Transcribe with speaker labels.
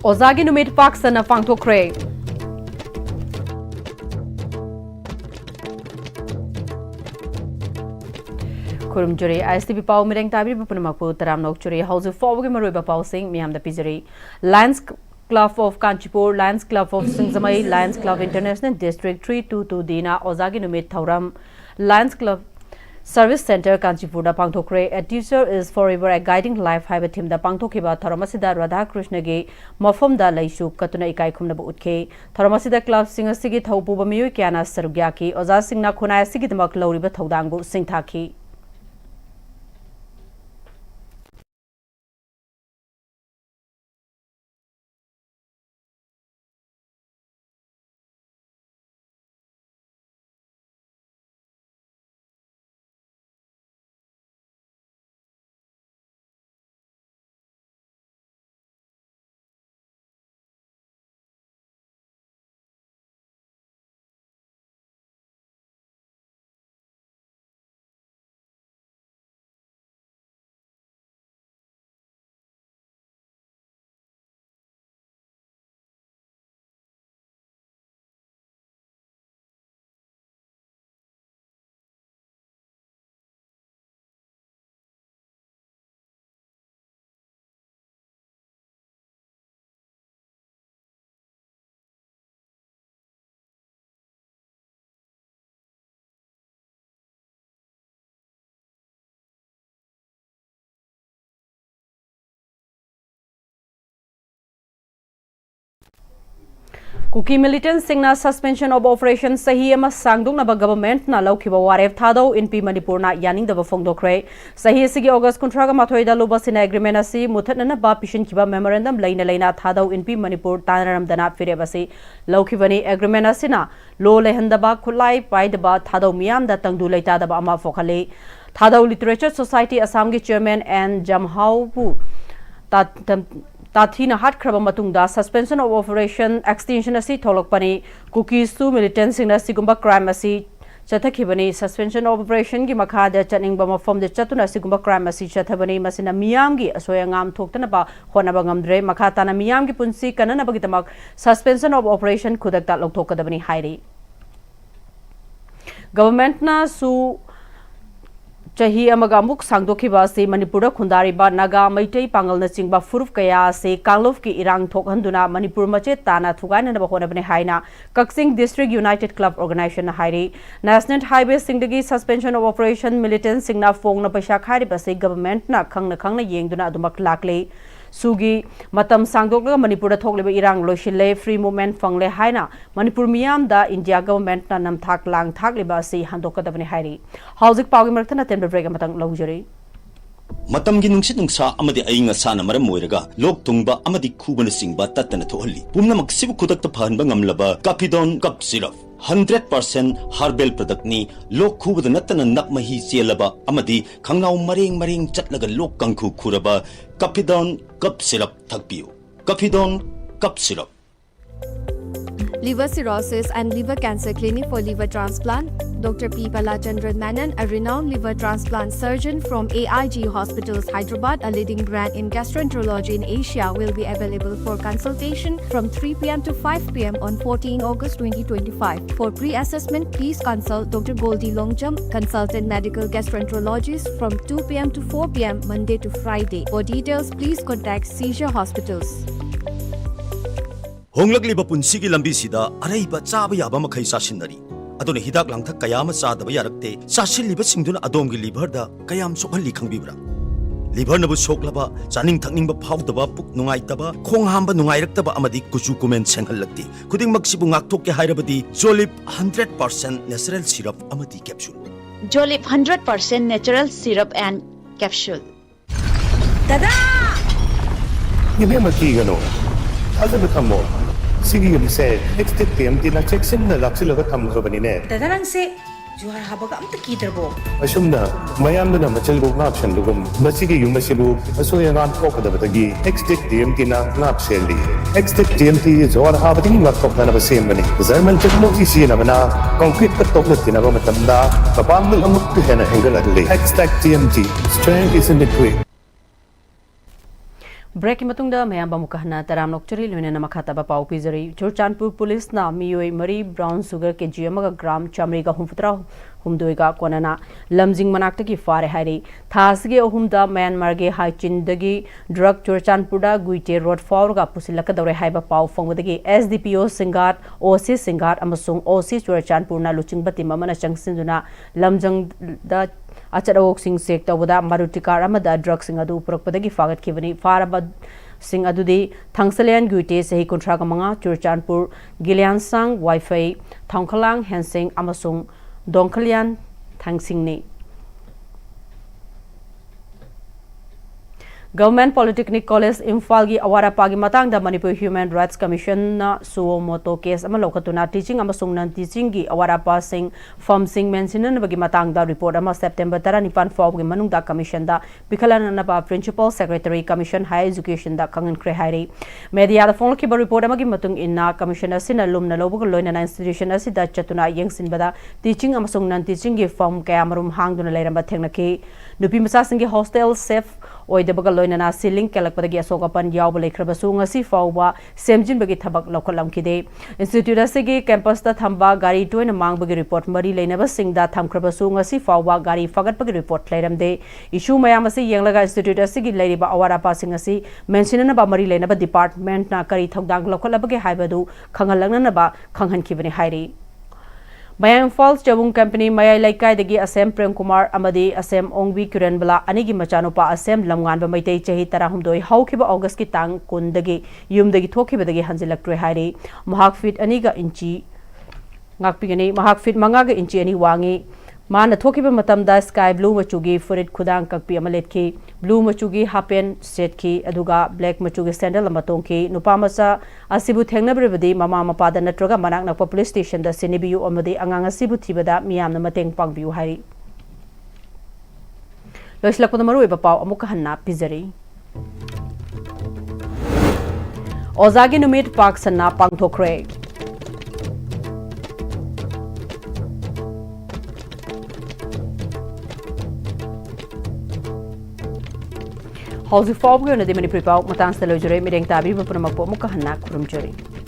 Speaker 1: Ozagi numit paksana pangthokre. Kurum juri Am-Istv pau mireng tabi punamakpu taram nok juri hausu forward maruba pau sing miam da pizuri Lions Club of Kanchipur, Lions Club of Singzamai, Lions Club International District 322 Dina Ozagi numit thauram Lions Club Service Center Kanchipur da pangthokre. A teacher is forever a guiding life haiba thim da pangthokiba tharamasida Radha Krishna ge mafam da laisu katuna ikai khumna bu utke tharamasida club singa sigi thaupu ba miyu kyana sarugya ki oza singna khunai sigi damak lawriba thaudang bu singthaki. Kuki militant singna suspension of operation sahi ama sangdung na government na laukiba waref thado in Manipur na yaning da phongdokre sahi sigi August kontraga mathoi da loba sina agreement asi muthatna na ba pishin kiba memorandum laina thado in Manipur tanaram dana firebasi laukibani agreement asina lo lehandaba khulai paidaba thado miam da tangdu leita da ama fokhale thado literature society Assam ge chairman and Jamhau pu Tathina hat kraba matungda suspension of operation extension asi tholokpani cookies to militants in sigumba crime asi chathakibani suspension of operation gi makha da chaningba mafom de chatuna sigumba crime asi chathabani masina miyam gi asoyangam thoktana ba honaba ngamdre makha tana miyam gi punsi kanana ba gitamak suspension of operation khudakta lokthokadabani hairi government na su Chahi amagamuk sangdokhiba se Manipur khundari ba naga maitai pangal na chingba furuf kaya se kanglof ki irang thokhanduna Manipur mache tana thugaina na bahona bane haina Kaksing District United Club Organization na hairi National Highway singdagi suspension of operation militant singna fong na paisa khari ba se government na khangna yengduna adumak lakle Sugi matam sangdokla Manipur thokleba irang loishile free movement fangle haina Manipur miyam da India government na nam thak lang thakleba se handokadabani hairi hauzik pawgi marthana tembe break matang lawjari
Speaker 2: Matam gi nungsit nungsa amadi ainga sana maram moiraga lok tungba amadi khubana singba tatana thohalli pumna maksibu khudakta phanba ngamlaba Capidon cup syrup 100% herbal product ni lok khubada natana nakmahi chelaba amadi khangnau mareng chatlaga lok kangkhu khuraba Capidon cup syrup thakpiu Capidon cup syrup
Speaker 3: Liver cirrhosis and liver cancer clinic for liver transplant. Dr. P. Balachandran Menon, a renowned liver transplant surgeon from AIG Hospitals, Hyderabad, a leading brand in gastroenterology in Asia, will be available for consultation from 3 p.m. to 5 p.m. on 14 August 2025. For pre-assessment, please consult Dr. Goldie Longjam, consultant medical gastroenterologist from 2 p.m. to 4 p.m. Monday to Friday. For details, please contact Seizure Hospitals.
Speaker 2: Honglakliba punsigi lambi sida araiba chaba yaba makhai sasinari adone hidak langthak kayama chadaba yarakte sasilliba singduna adomgi liver da kayam sokhalli khangbibra liver nabu soklaba chaning thakningba phawdaba puk nungaitaba khong hamba nungairaktaba amadi kuchu kumen senghallakti khuding maksibu ngakthokke hairabadi Jolip 100% natural syrup amadi capsule
Speaker 4: Jolip 100% natural syrup and capsule
Speaker 5: Tada!
Speaker 6: Give him a key, you know. As a become more. Sige yung say, next time, tinacheksin na laksi laga tamlo ba nine?
Speaker 5: Tadarang se, juhar habaga am takidar bo.
Speaker 6: Asum na, mayam na machalbog na option lugum. Masige yung masibu, aso yung ang poka da batagi. Next TMT na napseli. Next TMT juhar habating laptop na nabasem ba ni? Zarmal mo isi na mana, concrete ka tok na tinaba matanda, kapamul ang muktuhan na hinggal at li. Next TMT, strength is in the quick.
Speaker 1: Break की मतुंगदा मयाम बमुकहना तराम नोक्चरी लोइना मखातबा पाउ पिजरी Churachandpur police ना मियोई मरी brown sugar के जीएमगा ग्राम चामरीगा हुमफुत्रा हुमदोइगा कोनना लमजिंग मनाक्तकी फारे हाइरी थासगे अहुमदा Myanmar गे हाइचिनदगी drug चुरचानपुरदा गुइटे road फाउरगा पुसिलकदौरे हाइबा पाउ फंगबदगी SDPO सिंगार ओसी सिंगार अमसुंग ओसी चुरचानपुरना लुचिंगबति ममना चंगसिंदुना लमजंगदा अचरवोक सिंग सेक तौबदा मारुति कार अमदा ड्रग सिंग अदु पुरकपदगी फागतखिबनी फारबा सिंग अदुदी थंगसलेन गुइटे सही कुंट्रागा मंगा चुरचानपुर गिलियांसांग वाईफाई थंगखलांग हेंसिंग अमसुंग दोंखलियान थंगसिंगनी गवर्नमेंट पॉलिटेक्निक कॉलेज इम्फाल की अवारापागी मतंग Manipur human rights commission suo motu case लोकतुना टीचिंग नन टीचिंग की अवारापा फॉर्म मेंसिनबगी मतंग रिपोर्ट सेप्टेम्बर 19 फाउगी मनुंग कमीशन पिखलनब principal secretary commission higher education खंगनख्रे हाइरी मीडिया फोंलखिब रिपोर्ट इन्ना कमीशन लुमना लोबग लोइना इंस्टीट्यूशन चतुना यंगसिनबदा टीचिंग नन टीचिंग की फॉर्म कयामरुम हांगदुना लेरंबा थेंगनखि नुपी मचासिंग हॉस्टेल सेफ ओइदबगा लोइना सीलिंग केलकपदगी असोगपन याव लेख्रबसु ngasi fawba semjinbagi thabak lokhalamkide institute asigi campus ta thamba gari toina mangbagi report mari leinaba singda thamkhrabasu ngasi fawba gari fagatpagi report lairamde issue mayam asi yenglaga institute asigi leiriba awara passing asi mentionana ba mari leinaba department na kari thogdang lokhalabagi haibadu khangalangnana ba khanghankibani hairi Mayang Falls Jabung Company Mayai Laikai degi Asem Prem Kumar amadi Asem Ongbi Kiranbala anigi machanupa Asem Lamngan ba maitai chahi 12 haukiba August ki tang kun dagi yum dagi thokiba dagi hanjilaktre hairi mahak feet aniga inchi ngakpigani mahak feet mangaga inchi ani wangi मान थोकिबा मतमदा sky blue मचुगी फुरिट खुदांग ककपी अमलेटकी blue मचुगी हापेन सेटकी अदुगा ब्लैक मचुगी सैंडल अमतोंकी नुपामसा असिबु थेंगनबरेबदी ममा मपादा नत्रगा मनाक नकपा पुलिस स्टेशन दा सिनिबियु अमदी अंगांग असिबु थिबदा मियामना मतेंग पांगबियु हारि लोइसलकपदा मरुइबा पाव अमुक हन्ना पिजरी ओजागी नुमित पाक सन्ना पांगथोखरे Household Manipuri Pau, Matans the Lojure, Midang Tabi, Punamak, Mukahana, Kurumjuri.